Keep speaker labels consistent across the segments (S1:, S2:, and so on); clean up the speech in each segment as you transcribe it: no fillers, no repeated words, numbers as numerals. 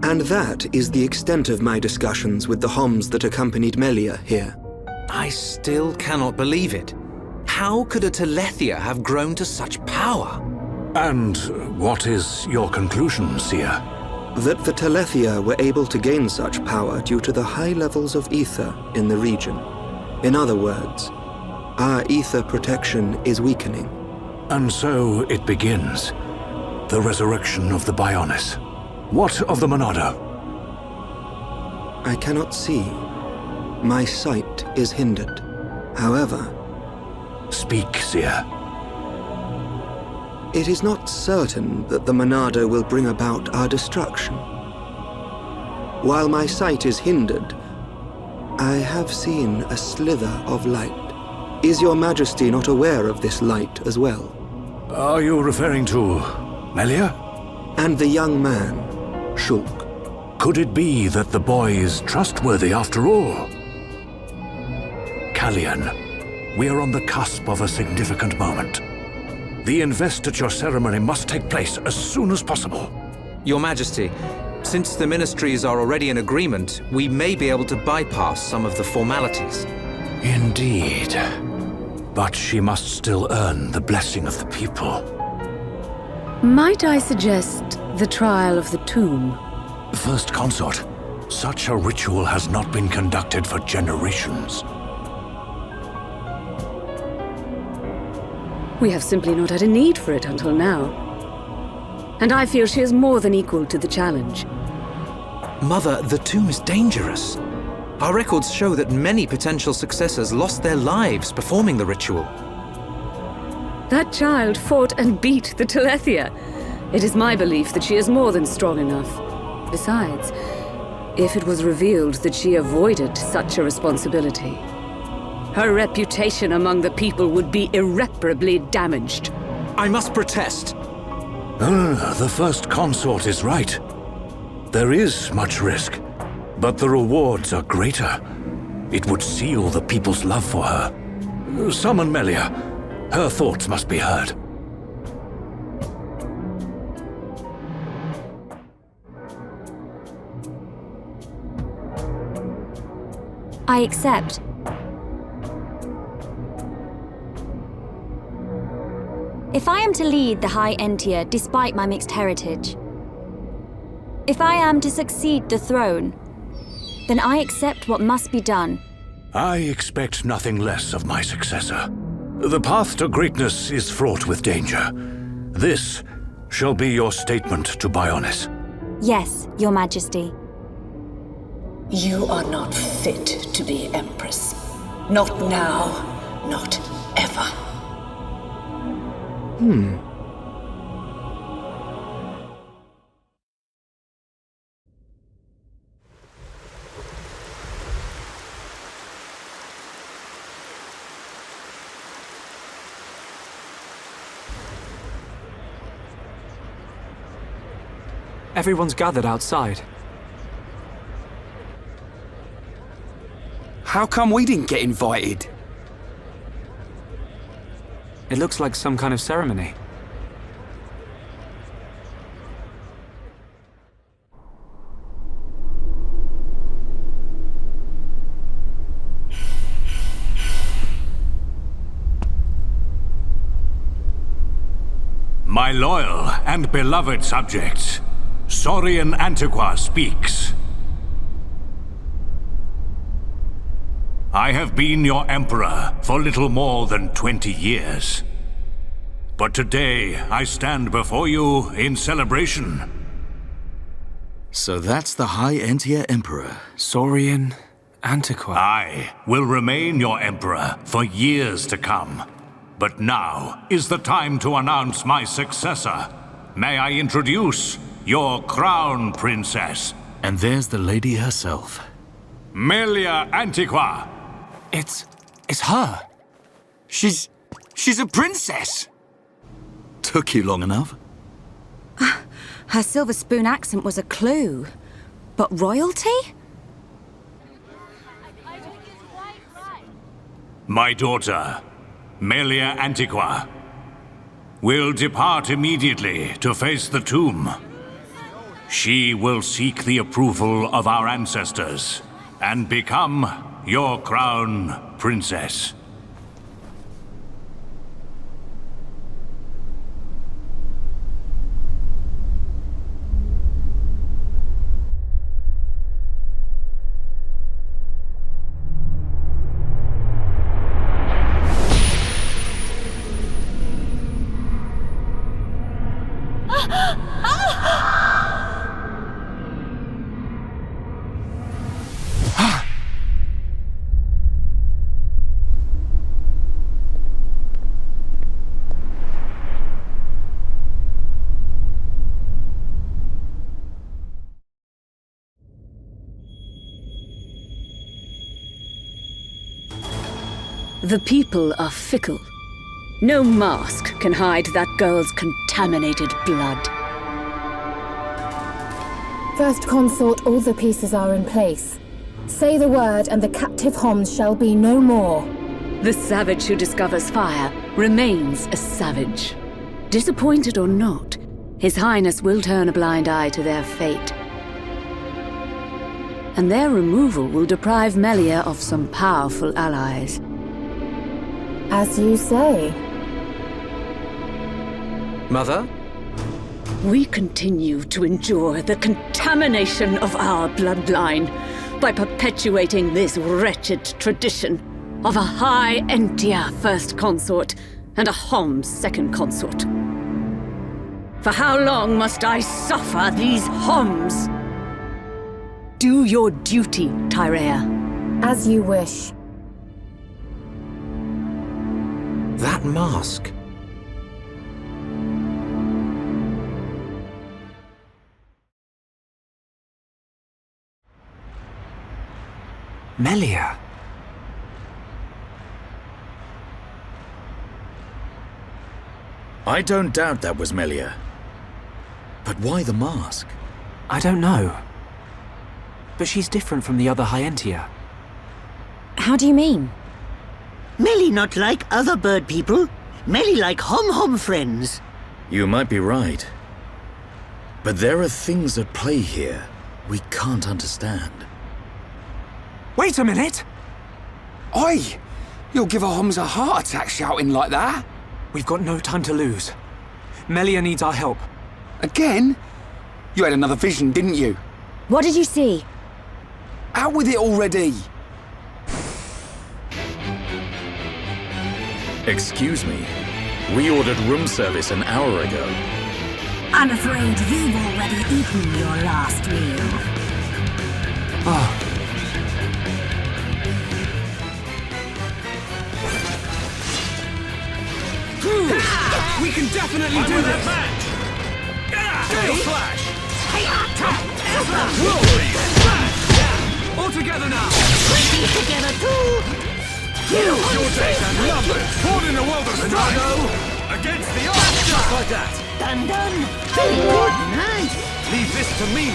S1: And that is the extent of my discussions with the Homs that accompanied Melia here.
S2: I still cannot believe it. How could a Telethia have grown to such power?
S3: And what is your conclusion, Seer?
S1: That the Telethia were able to gain such power due to the high levels of ether in the region. In other words, our ether protection is weakening.
S3: And so it begins. The resurrection of the Bionis. What of the Monado?
S1: I cannot see. My sight is hindered. However...
S3: Speak, Seer.
S1: It is not certain that the Monado will bring about our destruction. While my sight is hindered, I have seen a slither of light. Is your Majesty not aware of this light as well?
S3: Are you referring to Melia?
S1: And the young man, Shulk.
S3: Could it be that the boy is trustworthy after all? Kallian, we are on the cusp of a significant moment. The investiture ceremony must take place as soon as possible.
S2: Your Majesty, since the ministries are already in agreement, we may be able to bypass some of the formalities.
S3: Indeed. But she must still earn the blessing of the people.
S4: Might I suggest the trial of the tomb?
S3: First Consort, such a ritual has not been conducted for generations.
S4: We have simply not had a need for it until now. And I feel she is more than equal to the challenge.
S2: Mother, the tomb is dangerous. Our records show that many potential successors lost their lives performing the ritual.
S4: That child fought and beat the Telethia. It is my belief that she is more than strong enough. Besides, if it was revealed that she avoided such a responsibility, her reputation among the people would be irreparably damaged.
S2: I must protest.
S3: The First Consort is right. There is much risk, but the rewards are greater. It would seal the people's love for her. Summon Melia. Her thoughts must be heard.
S5: I accept. If I am to lead the High Entia despite my mixed heritage, if I am to succeed the throne, then I accept what must be done.
S3: I expect nothing less of my successor. The path to greatness is fraught with danger. This shall be your statement to Bionis.
S5: Yes, Your Majesty.
S6: You are not fit to be Empress. Not now, not ever.
S7: Everyone's gathered outside.
S8: How come we didn't get invited?
S7: It looks like some kind of ceremony.
S3: My loyal and beloved subjects, Saurian Antiqua speaks. I have been your emperor for little more than 20 years. But today I stand before you in celebration.
S8: So that's the High Entia Emperor.
S7: Saurian Antiqua.
S3: I will remain your emperor for years to come. But now is the time to announce my successor. May I introduce your crown princess?
S8: And there's the lady herself.
S3: Melia Antiqua.
S8: It's her. She's a princess. Took you long enough.
S5: Her silver spoon accent was a clue. But royalty?
S3: My daughter, Melia Antiqua, will depart immediately to face the tomb. She will seek the approval of our ancestors and become your crown princess.
S4: The people are fickle. No mask can hide that girl's contaminated blood.
S9: First Consort, all the pieces are in place. Say the word and the captive Homs shall be no more.
S4: The savage who discovers fire remains a savage. Disappointed or not, His Highness will turn a blind eye to their fate. And their removal will deprive Melia of some powerful allies.
S9: As you say.
S2: Mother?
S4: We continue to endure the contamination of our bloodline by perpetuating this wretched tradition of a High Entia First Consort and a Homs Second Consort. For how long must I suffer these Homs? Do your duty, Tyrea.
S9: As you wish.
S2: That mask.
S7: Melia.
S8: I don't doubt that was Melia. But why the mask?
S7: I don't know. But she's different from the other Hyentia.
S5: How do you mean?
S10: Melly not like other bird people. Melly like Hom friends.
S8: You might be right. But there are things at play here we can't understand.
S11: Wait a minute! Oi! You'll give a Homs a heart attack shouting like that.
S7: We've got no time to lose. Melia needs our help.
S11: Again? You had another vision, didn't you?
S5: What did you see?
S11: Out with it already!
S8: Excuse me. We ordered room service an hour ago.
S12: I'm afraid you've already eaten your last meal.
S7: Oh.
S11: We can definitely do this! Gale Flash! All together now!
S10: Together too!
S11: Your days are numbered! Born in a world of strife! Against the odds! Just like that!
S10: Done. Very good. Nice.
S11: Leave this to me!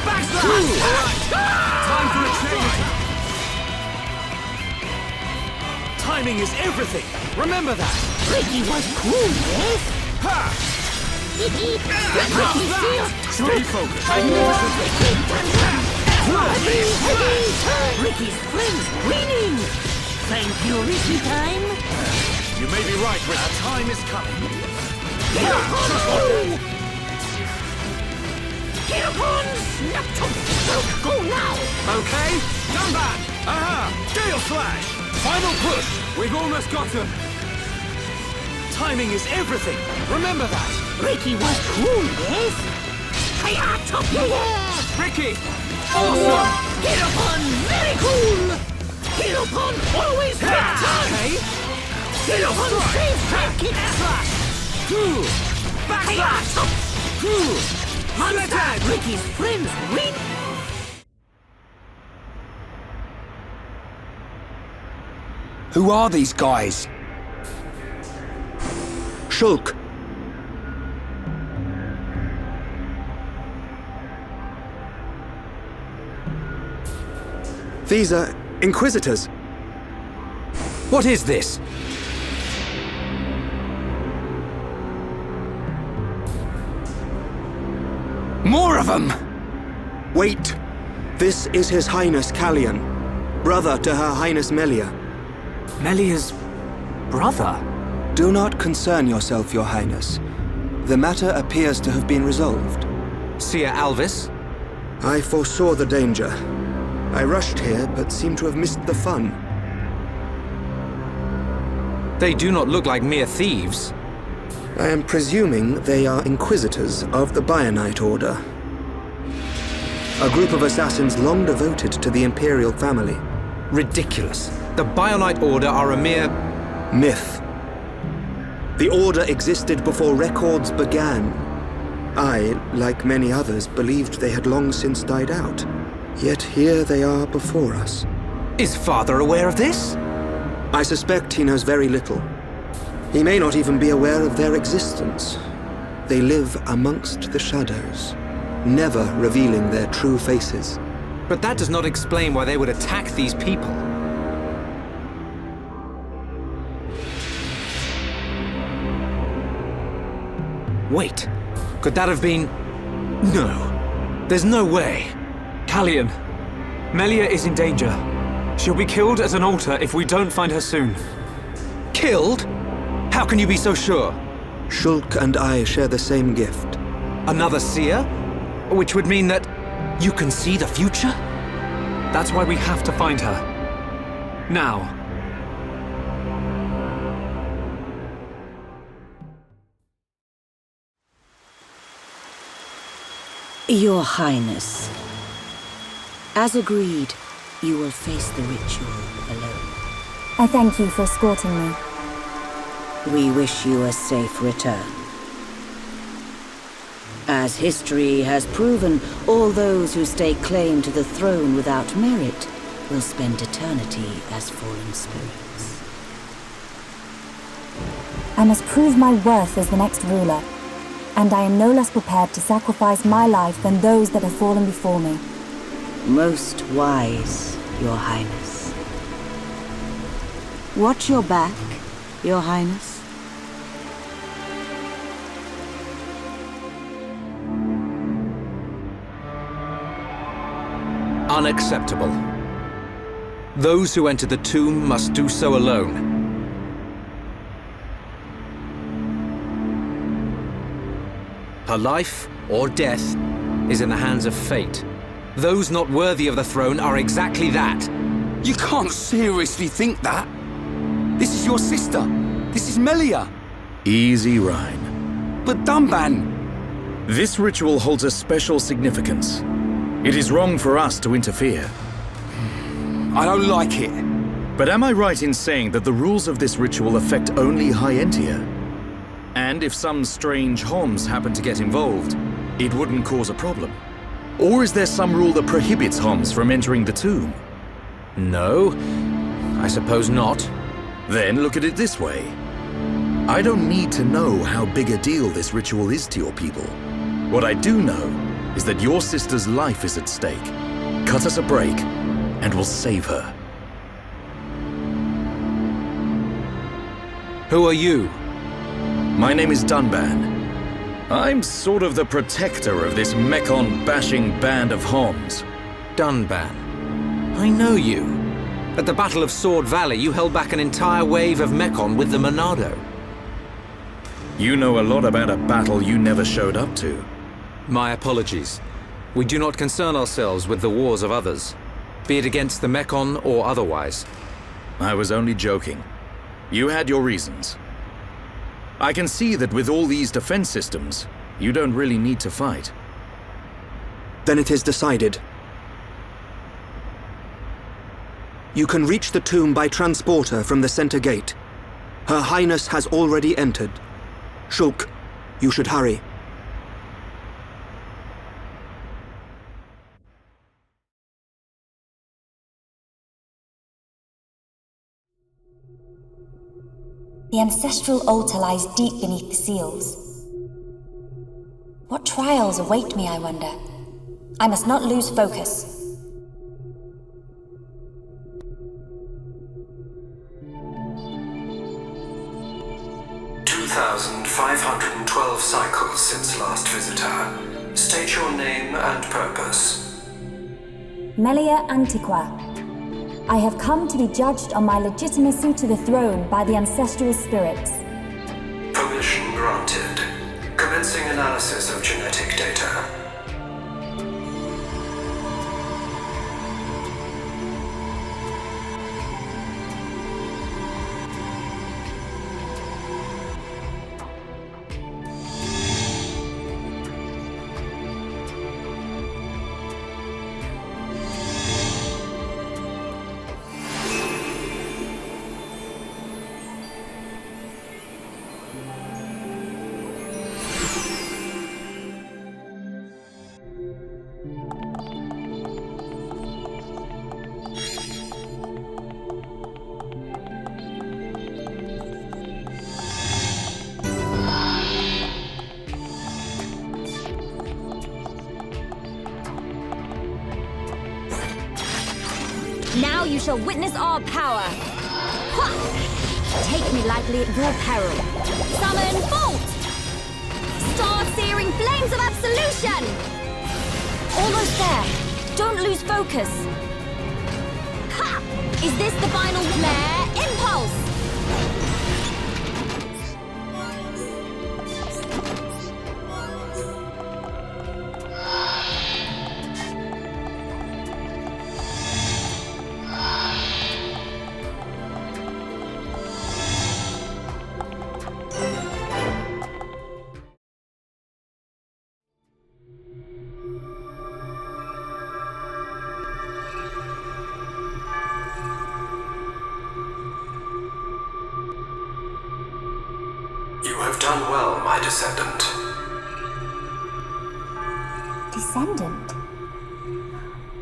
S11: Backslash! Time for a change! Timing is everything! Remember that!
S10: Ricky was cool, yes?
S11: Ha! Stay focused!
S10: Ricky's friends winning! Thank you, Ricky time!
S11: You may be right, but our time is coming.
S10: Get upon! Go now!
S11: Okay, come back! Aha! Gale Slash! Final push! We've almost got him! Timing is everything! Remember that!
S10: Ricky was cool, yes?
S11: Ricky! Awesome!
S10: Get upon! Very cool! Get upon! Always take time!
S11: Okay!
S10: Get upon! Save track! Kick slash!
S11: Backslash!
S10: Monster! Ricky's friends win!
S11: Who are these guys?
S1: Shulk. These are Inquisitors.
S2: What is this?
S11: More of them!
S1: Wait! This is His Highness Callian, brother to Her Highness Melia.
S7: Melia's brother?
S1: Do not concern yourself, Your Highness. The matter appears to have been resolved.
S2: Seer Alvis?
S1: I foresaw the danger. I rushed here, but seem to have missed the fun.
S2: They do not look like mere thieves.
S1: I am presuming they are inquisitors of the Bionite Order. A group of assassins long devoted to the Imperial family.
S2: Ridiculous. The Bionite Order are a mere...
S1: myth. The Order existed before records began. I, like many others, believed they had long since died out. Yet here they are before us.
S2: Is Father aware of this?
S1: I suspect he knows very little. He may not even be aware of their existence. They live amongst the shadows, never revealing their true faces.
S2: But that does not explain why they would attack these people. Wait, could that have been... No, there's no way.
S7: Callian, Melia is in danger. She'll be killed at an altar if we don't find her soon.
S2: Killed? How can you be so sure?
S1: Shulk and I share the same gift.
S2: Another seer? Which would mean that you can see the future?
S7: That's why we have to find her. Now.
S13: Your Highness, as agreed, you will face the ritual alone.
S9: I thank you for escorting me.
S13: We wish you a safe return. As history has proven, all those who stake claim to the throne without merit will spend eternity as fallen spirits.
S9: I must prove my worth as the next ruler, and I am no less prepared to sacrifice my life than those that have fallen before me.
S13: Most wise, Your Highness. Watch your back, Your Highness.
S2: Unacceptable. Those who enter the tomb must do so alone. Her life, or death, is in the hands of fate. Those not worthy of the throne are exactly that.
S11: You can't seriously think that. This is your sister. This is Melia.
S8: Easy, Rhine.
S11: But Dunban...
S8: This ritual holds a special significance. It is wrong for us to interfere.
S11: I don't like it.
S8: But am I right in saying that the rules of this ritual affect only High Entia? And if some strange Homs happen to get involved, it wouldn't cause a problem? Or is there some rule that prohibits Homs from entering the tomb?
S2: No, I suppose not.
S8: Then look at it this way. I don't need to know how big a deal this ritual is to your people. What I do know is that your sister's life is at stake. Cut us a break, and we'll save her.
S2: Who are you?
S8: My name is Dunban. I'm sort of the protector of this Mekon-bashing band of Homs.
S2: Dunban. I know you. At the Battle of Sword Valley, you held back an entire wave of Mekon with the Monado.
S8: You know a lot about a battle you never showed up to.
S2: My apologies. We do not concern ourselves with the wars of others, be it against the Mekon or otherwise.
S8: I was only joking. You had your reasons. I can see that with all these defense systems, you don't really need to fight.
S1: Then it is decided. You can reach the tomb by transporter from the center gate. Her Highness has already entered. Shulk, you should hurry.
S14: The ancestral altar lies deep beneath the seals. What trials await me, I wonder? I must not lose focus.
S15: "2,512 cycles since last visitor. State your name and purpose.
S9: Melia Antiqua. I have come to be judged on my legitimacy to the throne by the ancestral spirits.
S15: Permission granted. Commencing analysis of genetic data.
S5: Now you shall witness our power. Ha! Take me lightly at your peril. Summon Bolt! Star-searing flames of absolution! Almost there. Don't lose focus. Ha! Is this the final flare? Impulse! You have done well, my descendant.
S9: Descendant?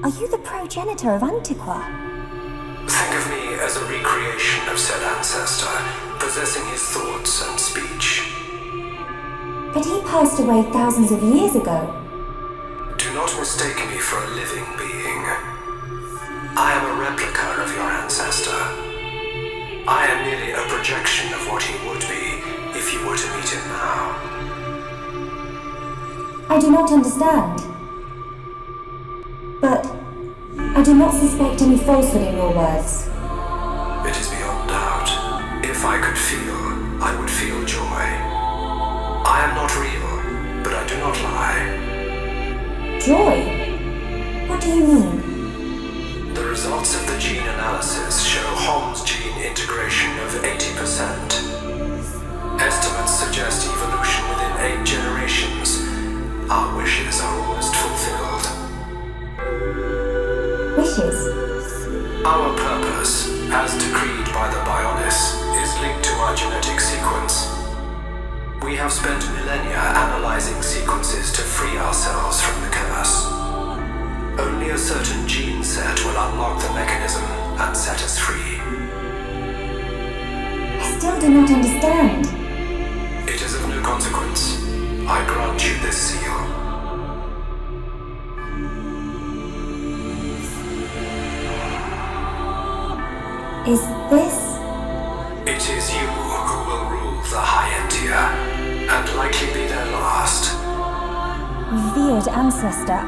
S9: Are you the progenitor of Antiqua?
S15: Think of me as a recreation of said ancestor, possessing his thoughts and speech.
S9: But he passed away thousands of years ago.
S15: Do not mistake me for a living being. I am a replica of your ancestor. I am merely a projection of what he would be if you were to meet him now.
S9: I do not understand. But I do not suspect any falsehood in your words.
S15: It is beyond doubt. If I could feel, I would feel joy. I am not real, but I do not lie.
S9: Joy? What do you mean?
S15: The results of the gene analysis show Hom's gene integration of 80%. Estimates suggest evolution within 8 generations. Our wishes are almost fulfilled.
S9: Wishes?
S15: Our purpose, as decreed by the Bionis, is linked to our genetic sequence. We have spent millennia analyzing sequences to free ourselves from the curse. Only a certain gene set will unlock the mechanism and set us free.
S9: I still do not understand.
S15: It is of no consequence. I grant you this seal.
S9: Is this?
S15: It is you who will rule the High Entia, and likely be their last.
S9: Revered ancestor,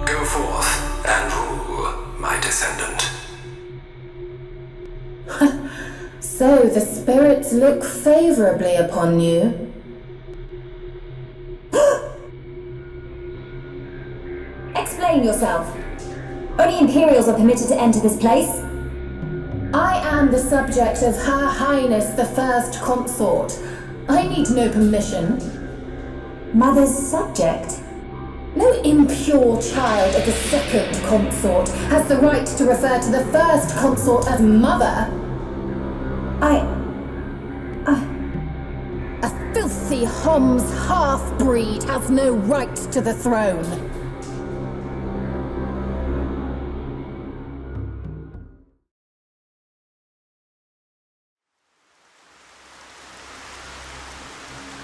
S15: Go forth and rule, my descendant.
S16: So the spirits look favorably upon you.
S9: Explain yourself. Only Imperials are permitted to enter this place.
S16: I am the subject of Her Highness the First Consort. I need no permission.
S9: Mother's subject?
S16: No impure child of the Second Consort has the right to refer to the First Consort as Mother. A filthy Hom's half-breed has no right to the throne.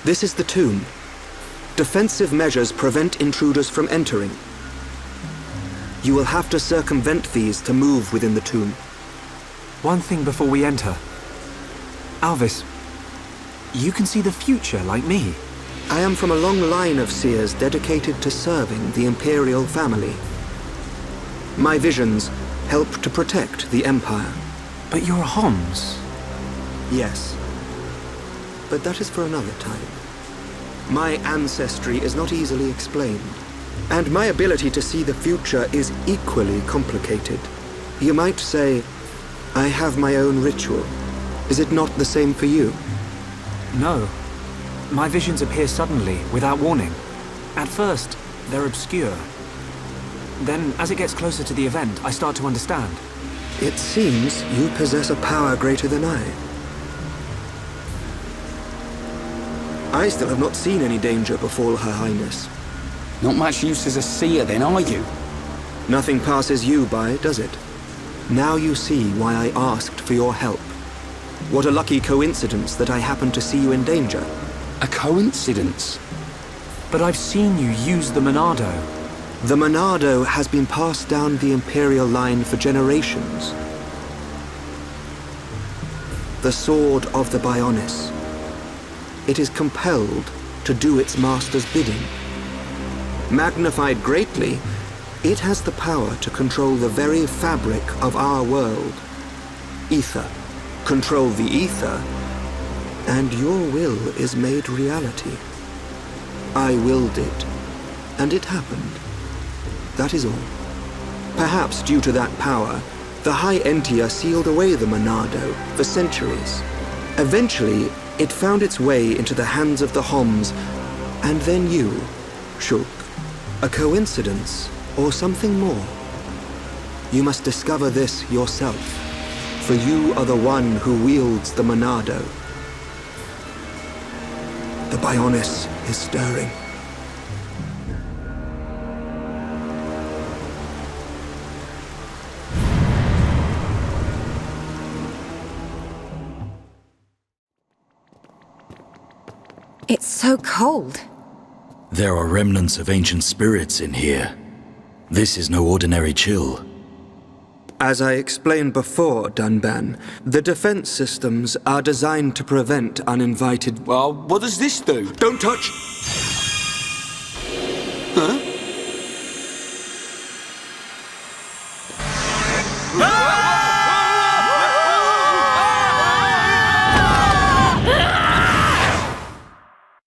S1: This is the tomb. Defensive measures prevent intruders from entering. You will have to circumvent these to move within the tomb.
S7: One thing before we enter. Alvis, you can see the future like me.
S1: I am from a long line of seers dedicated to serving the Imperial family. My visions help to protect the Empire.
S7: But you're Homs.
S1: Yes. But that is for another time. My ancestry is not easily explained, and my ability to see the future is equally complicated. You might say, I have my own ritual. Is it not the same for you?
S7: No. My visions appear suddenly, without warning. At first, they're obscure. Then, as it gets closer to the event, I start to understand.
S1: It seems you possess a power greater than I. I still have not seen any danger befall Her Highness.
S11: Not much use as a seer then, are you?
S1: Nothing passes you by, does it? Now you see why I asked for your help. What a lucky coincidence that I happened to see you in danger.
S11: A coincidence?
S7: But I've seen you use the Monado.
S1: The Monado has been passed down the Imperial line for generations. The Sword of the Bionis. It is compelled to do its master's bidding. Magnified greatly, it has the power to control the very fabric of our world. Ether. Control the ether, and your will is made reality. I willed it, and it happened. That is all. Perhaps due to that power, the High Entia sealed away the Monado for centuries. Eventually, it found its way into the hands of the Homs, and then you, Shulk. A coincidence, or something more? You must discover this yourself, for you are the one who wields the Monado. The Bionis is stirring.
S17: It's so cold.
S8: There are remnants of ancient spirits in here. This is no ordinary chill.
S1: As I explained before, Dunban, the defense systems are designed to prevent uninvited...
S11: Well, what does this do?
S1: Don't touch!